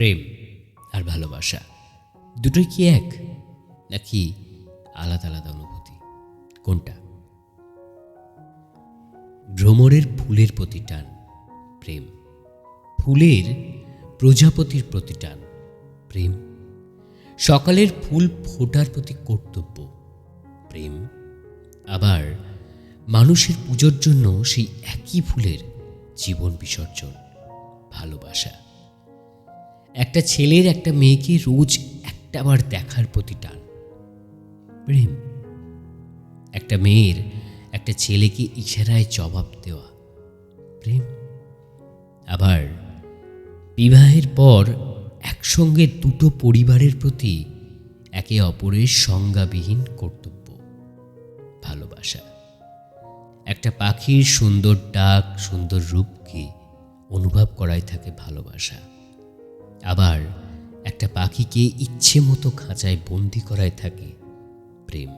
প্রেম আর ভালোবাসা দুটোই কি এক, নাকি আলাদা আলাদা অনুভূতি? কোনটা? ভ্রমরের ফুলের প্রতি টান প্রেম, ফুলের প্রজাপতির প্রতি টান প্রেম, সকালের ফুল ফোটার প্রতি কর্তব্য প্রেম, আবার মানুষের পুজোর জন্য সেই একই ফুলের জীবন বিসর্জন ভালোবাসা। একটা ছেলের একটা মেয়েকে রোজ একটাবার দেখার প্রতি টান প্রেম, একটা মেয়ের একটা ছেলেকে ইশারায় জবাব দেওয়া প্রেম, আবার বিবাহের পর একসঙ্গে দুটো পরিবারের প্রতি একে অপরের সংজ্ঞাবিহীন কর্তব্য ভালোবাসা। একটা পাখির সুন্দর ডাক, সুন্দর রূপকে অনুভব করাই থাকে ভালোবাসা। আবার একটা পাখিকে ইচ্ছে মতো খাঁচায় বন্দি করায় থাকে প্রেম।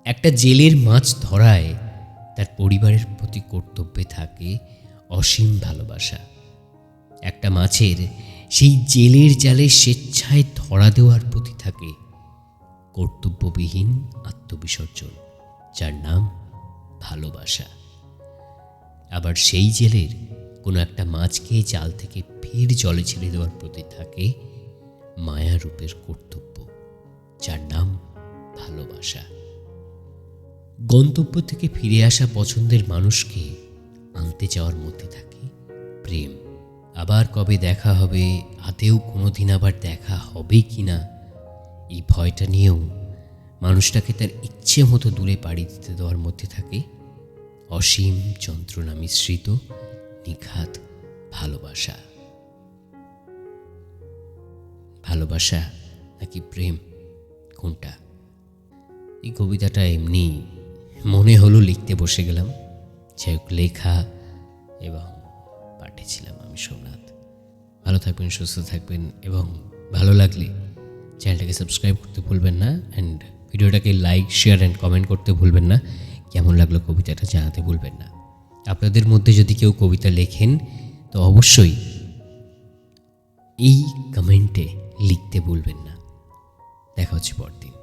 একটা জেলের মাছ ধরায় তার পরিবারের প্রতি কর্তব্যে থাকে অসীম ভালোবাসা। একটা মাছের সেই জেলের জালে স্বেচ্ছায় ধরা দেওয়ার প্রতি থাকে কর্তব্যবিহীন আত্মবিসর্জন, যার নাম ভালোবাসা। আবার সেই জেলের কোনো একটা মাছকে জাল থেকে ফের জলে ছেড়ে দেওয়ার প্রতি থাকে মায়ারূপের কর্তব্য, যার নাম ভালোবাসা। গন্তব্য থেকে ফিরে আসা পছন্দের মানুষকে আনতে যাওয়ার মধ্যে থাকে প্রেম। আবার কবে দেখা হবে, আদেও কোনোদিন আবার দেখা হবে কি না, এই ভয়টা নিয়েও মানুষটাকে তার ইচ্ছে মতো দূরে পাড়ি দিতে দেওয়ার মধ্যে থাকে অসীম যন্ত্রণা মিশ্রিত নিখাত ভালোবাসা। ভালোবাসা নাকি প্রেম, কোনটা? এই কবিতাটা এমনি মনে হলো, লিখতে বসে গেলাম। যাই হোক, লেখা এবং পাঠিয়েছিলাম আমি সোমনাথ। ভালো থাকবেন, সুস্থ থাকবেন, এবং ভালো লাগলে চ্যানেলটাকে সাবস্ক্রাইব করতে ভুলবেন না, অ্যান্ড ভিডিওটাকে লাইক, শেয়ার অ্যান্ড কমেন্ট করতে ভুলবেন না। কেমন লাগলো কবিতাটা জানাতে ভুলবেন না। আপনাদের মধ্যে যদি কেউ কবিতা লেখেন তো অবশ্যই এই কমেন্টে লিখতে ভুলবেন না। দেখা হচ্ছে পরদিন।